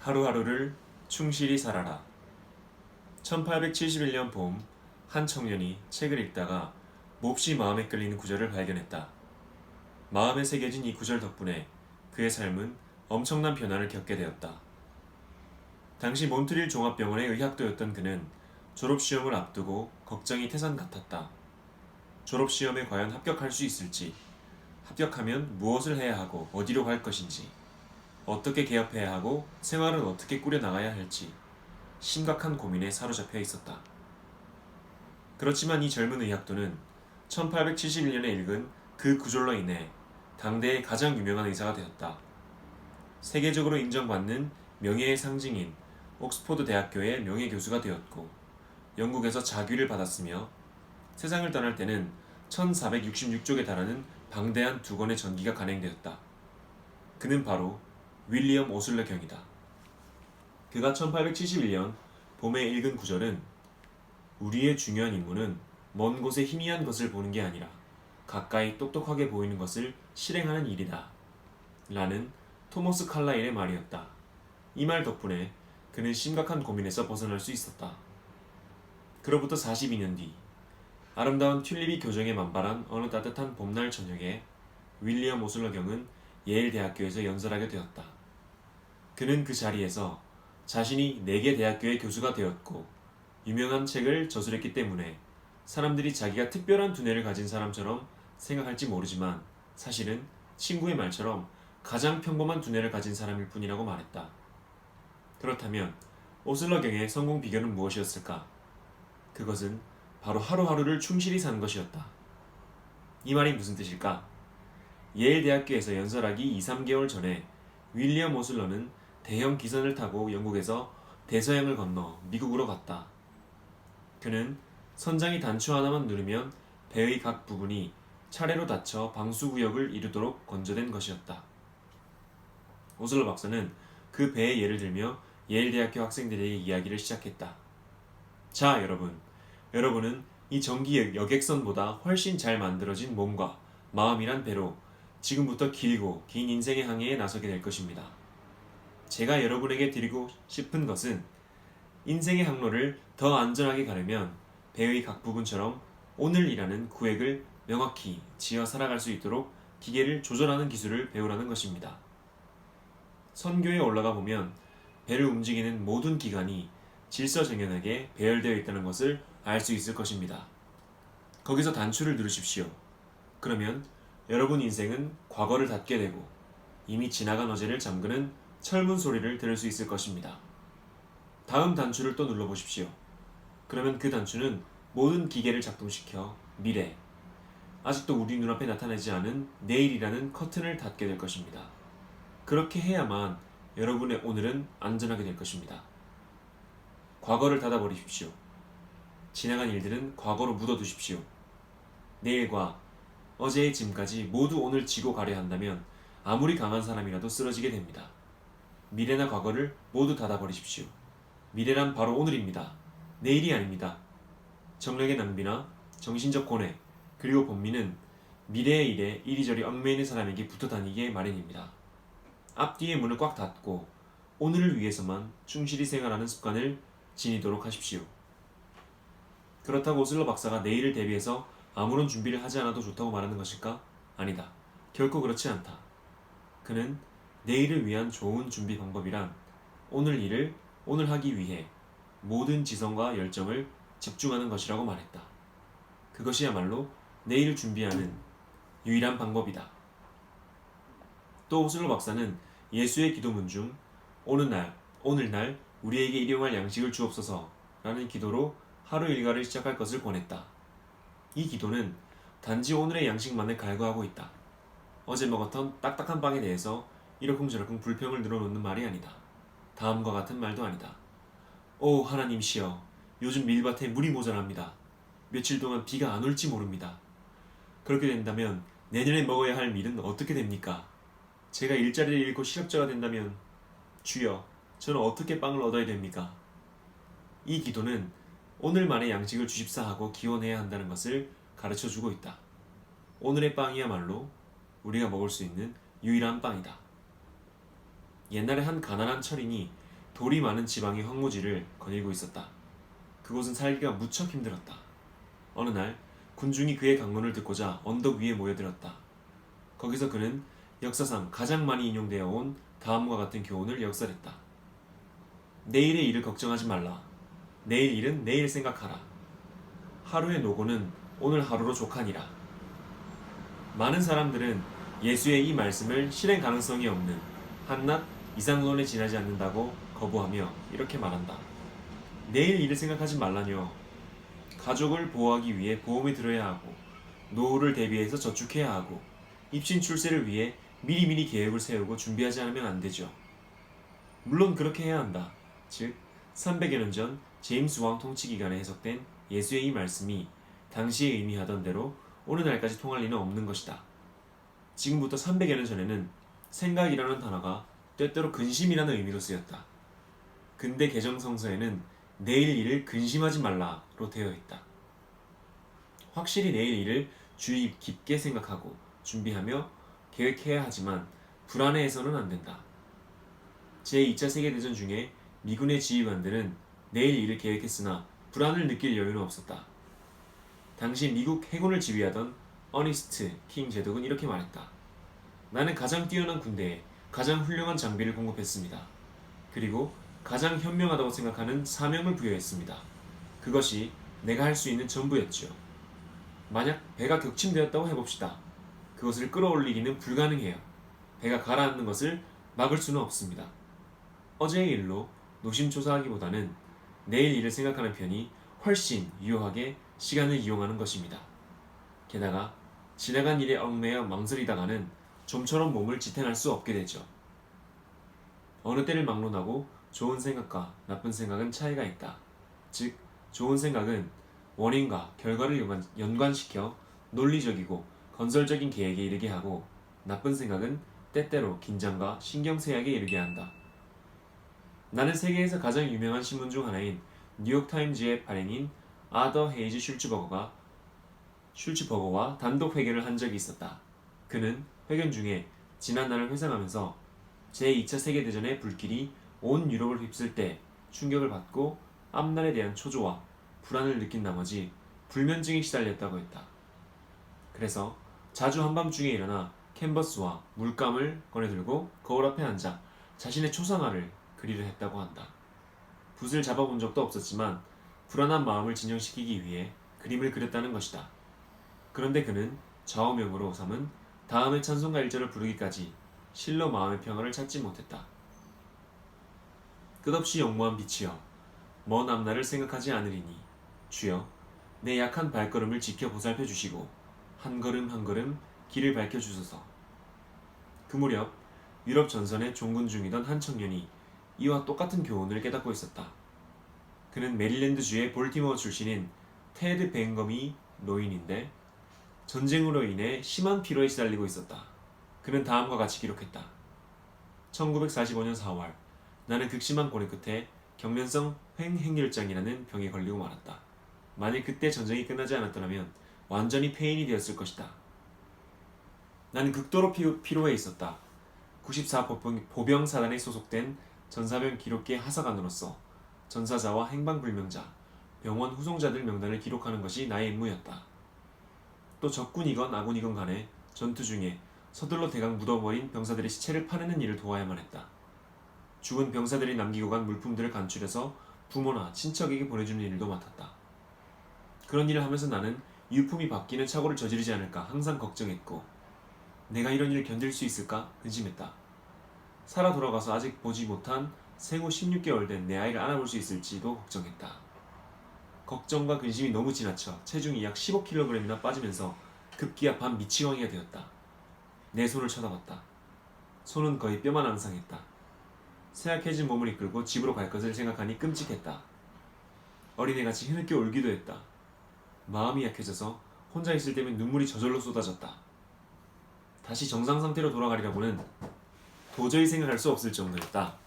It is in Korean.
하루하루를 충실히 살아라. 1871년 봄, 한 청년이 책을 읽다가 몹시 마음에 끌리는 구절을 발견했다. 마음에 새겨진 이 구절 덕분에 그의 삶은 엄청난 변화를 겪게 되었다. 당시 몬트릴 종합병원의 의학도였던 그는 졸업시험을 앞두고 걱정이 태산 같았다. 졸업시험에 과연 합격할 수 있을지, 합격하면 무엇을 해야 하고 어디로 갈 것인지, 어떻게 개업해야 하고 생활은 어떻게 꾸려나가야 할지 심각한 고민에 사로잡혀 있었다. 그렇지만 이 젊은 의학도는 1871년에 읽은 그 구절로 인해 당대의 가장 유명한 의사가 되었다. 세계적으로 인정받는 명예의 상징인 옥스포드 대학교의 명예교수가 되었고 영국에서 자귀를 받았으며 세상을 떠날 때는 1466쪽에 달하는 방대한 2권의 전기가 간행되었다. 그는 바로 윌리엄 오슬러 경이다. 그가 1871년 봄에 읽은 구절은 우리의 중요한 임무는 먼 곳에 희미한 것을 보는 게 아니라 가까이 똑똑하게 보이는 것을 실행하는 일이다. 라는 토머스 칼라일의 말이었다. 이 말 덕분에 그는 심각한 고민에서 벗어날 수 있었다. 그로부터 42년 뒤 아름다운 튤립이 교정에 만발한 어느 따뜻한 봄날 저녁에 윌리엄 오슬러 경은 예일 대학교에서 연설하게 되었다. 그는 그 자리에서 자신이 4개 대학교의 교수가 되었고 유명한 책을 저술했기 때문에 사람들이 자기가 특별한 두뇌를 가진 사람처럼 생각할지 모르지만 사실은 친구의 말처럼 가장 평범한 두뇌를 가진 사람일 뿐이라고 말했다. 그렇다면 오슬러 경의 성공 비결은 무엇이었을까? 그것은 바로 하루하루를 충실히 사는 것이었다. 이 말이 무슨 뜻일까? 예일 대학교에서 연설하기 2-3개월 전에 윌리엄 오슬러는 대형 기선을 타고 영국에서 대서양을 건너 미국으로 갔다. 그는 선장이 단추 하나만 누르면 배의 각 부분이 차례로 닫혀 방수구역을 이루도록 건조된 것이었다. 오슬러 박사는 그 배의 예를 들며 예일 대학교 학생들에게 이야기를 시작했다. 자, 여러분은 이 전기 여객선보다 훨씬 잘 만들어진 몸과 마음이란 배로 지금부터 길고 긴 인생의 항해에 나서게 될 것입니다. 제가 여러분에게 드리고 싶은 것은 인생의 항로를 더 안전하게 가려면 배의 각 부분처럼 오늘이라는 구획을 명확히 지어 살아갈 수 있도록 기계를 조절하는 기술을 배우라는 것입니다. 선교에 올라가 보면 배를 움직이는 모든 기관이 질서정연하게 배열되어 있다는 것을 알 수 있을 것입니다. 거기서 단추를 누르십시오. 그러면 여러분 인생은 과거를 닫게 되고 이미 지나간 어제를 잠그는 철문 소리를 들을 수 있을 것입니다. 다음 단추를 또 눌러보십시오. 그러면 그 단추는 모든 기계를 작동시켜 미래, 아직도 우리 눈앞에 나타나지 않은 내일이라는 커튼을 닫게 될 것입니다. 그렇게 해야만 여러분의 오늘은 안전하게 될 것입니다. 과거를 닫아버리십시오. 지나간 일들은 과거로 묻어두십시오. 내일과 어제의 짐까지 모두 오늘 지고 가려 한다면 아무리 강한 사람이라도 쓰러지게 됩니다. 미래나 과거를 모두 닫아버리십시오. 미래란 바로 오늘입니다. 내일이 아닙니다. 정력의 낭비나 정신적 고뇌 그리고 번민은 미래의 일에 이리저리 얽매이는 사람에게 붙어 다니기에 마련입니다. 앞뒤의 문을 꽉 닫고 오늘을 위해서만 충실히 생활하는 습관을 지니도록 하십시오. 그렇다고 오슬러 박사가 내일을 대비해서 아무런 준비를 하지 않아도 좋다고 말하는 것일까? 아니다. 결코 그렇지 않다. 그는 내일을 위한 좋은 준비 방법이란 오늘 일을 오늘 하기 위해 모든 지성과 열정을 집중하는 것이라고 말했다. 그것이야말로 내일을 준비하는 유일한 방법이다. 또 오슬러 박사는 예수의 기도문 중 오늘날 우리에게 일용할 양식을 주옵소서 라는 기도로 하루 일과를 시작할 것을 권했다. 이 기도는 단지 오늘의 양식만을 갈구하고 있다. 어제 먹었던 딱딱한 빵에 대해서 이러쿵저러쿵 불평을 늘어놓는 말이 아니다. 다음과 같은 말도 아니다. 오 하나님시여, 요즘 밀밭에 물이 모자랍니다. 며칠 동안 비가 안 올지 모릅니다. 그렇게 된다면 내년에 먹어야 할 밀은 어떻게 됩니까? 제가 일자리를 잃고 실업자가 된다면 주여, 저는 어떻게 빵을 얻어야 됩니까? 이 기도는 오늘만의 양식을 주십사 하고 기원해야 한다는 것을 가르쳐주고 있다. 오늘의 빵이야말로 우리가 먹을 수 있는 유일한 빵이다. 옛날에 한 가난한 철인이 돌이 많은 지방의 황무지를 거닐고 있었다. 그곳은 살기가 무척 힘들었다. 어느 날 군중이 그의 강론을 듣고자 언덕 위에 모여들었다. 거기서 그는 역사상 가장 많이 인용되어 온 다음과 같은 교훈을 역설했다. 내일의 일을 걱정하지 말라. 내일 일은 내일 생각하라. 하루의 노고는 오늘 하루로 족하니라. 많은 사람들은 예수의 이 말씀을 실행 가능성이 없는 한낱 이상론에 지나지 않는다고 거부하며 이렇게 말한다. 내일 일을 생각하지 말라뇨. 가족을 보호하기 위해 보험에 들어야 하고 노후를 대비해서 저축해야 하고 입신 출세를 위해 미리미리 계획을 세우고 준비하지 않으면 안 되죠. 물론 그렇게 해야 한다. 즉 300여 년 전 제임스 왕 통치 기간에 해석된 예수의 이 말씀이 당시에 의미하던 대로 오늘날까지 통할 리는 없는 것이다. 지금부터 300여 년 전에는 생각이라는 단어가 때때로 근심이라는 의미로 쓰였다. 근대 개정성서에는 내일 일을 근심하지 말라로 되어 있다. 확실히 내일 일을 주의 깊게 생각하고 준비하며 계획해야 하지만 불안해해서는 안 된다. 제2차 세계대전 중에 미군의 지휘관들은 내일 일을 계획했으나 불안을 느낄 여유는 없었다. 당시 미국 해군을 지휘하던 어니스트 킹 제독은 이렇게 말했다. 나는 가장 뛰어난 군대에 가장 훌륭한 장비를 공급했습니다. 그리고 가장 현명하다고 생각하는 사명을 부여했습니다. 그것이 내가 할 수 있는 전부였지요. 만약 배가 격침되었다고 해봅시다. 그것을 끌어올리기는 불가능해요. 배가 가라앉는 것을 막을 수는 없습니다. 어제의 일로 노심초사하기보다는 내일 일을 생각하는 편이 훨씬 유효하게 시간을 이용하는 것입니다. 게다가 지나간 일에 얽매여 망설이다가는 좀처럼 몸을 지탱할 수 없게 되죠. 어느 때를 막론하고 좋은 생각과 나쁜 생각은 차이가 있다. 즉, 좋은 생각은 원인과 결과를 연관시켜 논리적이고 건설적인 계획에 이르게 하고 나쁜 생각은 때때로 긴장과 신경쇠약에 이르게 한다. 나는 세계에서 가장 유명한 신문 중 하나인 뉴욕타임즈의 발행인 아더 헤이즈 슐츠버거와 단독 회견을 한 적이 있었다. 그는 회견 중에 지난 날을 회상하면서 제2차 세계대전의 불길이 온 유럽을 휩쓸 때 충격을 받고 앞날에 대한 초조와 불안을 느낀 나머지 불면증에 시달렸다고 했다. 그래서 자주 한밤중에 일어나 캔버스와 물감을 꺼내들고 거울 앞에 앉아 자신의 초상화를 그리려 했다고 한다. 붓을 잡아본 적도 없었지만 불안한 마음을 진정시키기 위해 그림을 그렸다는 것이다. 그런데 그는 좌우명으로 삼은 다음의 찬송가 1절을 부르기까지 실로 마음의 평화를 찾지 못했다. 끝없이 영무한 빛이여 먼 앞날을 생각하지 않으리니 주여 내 약한 발걸음을 지켜 보살펴 주시고 한 걸음 한 걸음 길을 밝혀 주소서. 그 무렵 유럽 전선에 종군 중이던 한 청년이 이와 똑같은 교훈을 깨닫고 있었다. 그는 메릴랜드주의 볼티모어 출신인 테드 뱅거미 노인인데 전쟁으로 인해 심한 피로에 시달리고 있었다. 그는 다음과 같이 기록했다. 1945년 4월 나는 극심한 고뇌 끝에 경련성 횡행열장이라는 병에 걸리고 말았다. 만일 그때 전쟁이 끝나지 않았더라면 완전히 폐인이 되었을 것이다. 나는 극도로 피로해 있었다. 94 보병사단에 소속된 전사병 기록계 하사관으로서 전사자와 행방불명자, 병원 후송자들 명단을 기록하는 것이 나의 임무였다. 또 적군이건 아군이건 간에 전투 중에 서둘러 대강 묻어버린 병사들의 시체를 파내는 일을 도와야만 했다. 죽은 병사들이 남기고 간 물품들을 간추려서 부모나 친척에게 보내주는 일도 맡았다. 그런 일을 하면서 나는 유품이 바뀌는 착오를 저지르지 않을까 항상 걱정했고 내가 이런 일을 견딜 수 있을까 근심했다. 살아 돌아가서 아직 보지 못한 생후 16개월 된 내 아이를 안아볼 수 있을지도 걱정했다. 걱정과 근심이 너무 지나쳐 체중이 약 15kg이나 빠지면서 급기야 반 미치광이가 되었다. 내 손을 쳐다봤다. 손은 거의 뼈만 앙상했다. 쇠약해진 몸을 이끌고 집으로 갈 것을 생각하니 끔찍했다. 어린애같이 흐느껴 울기도 했다. 마음이 약해져서 혼자 있을 때면 눈물이 저절로 쏟아졌다. 다시 정상 상태로 돌아가리라고는 도저히 생각할 수 없을 정도였다.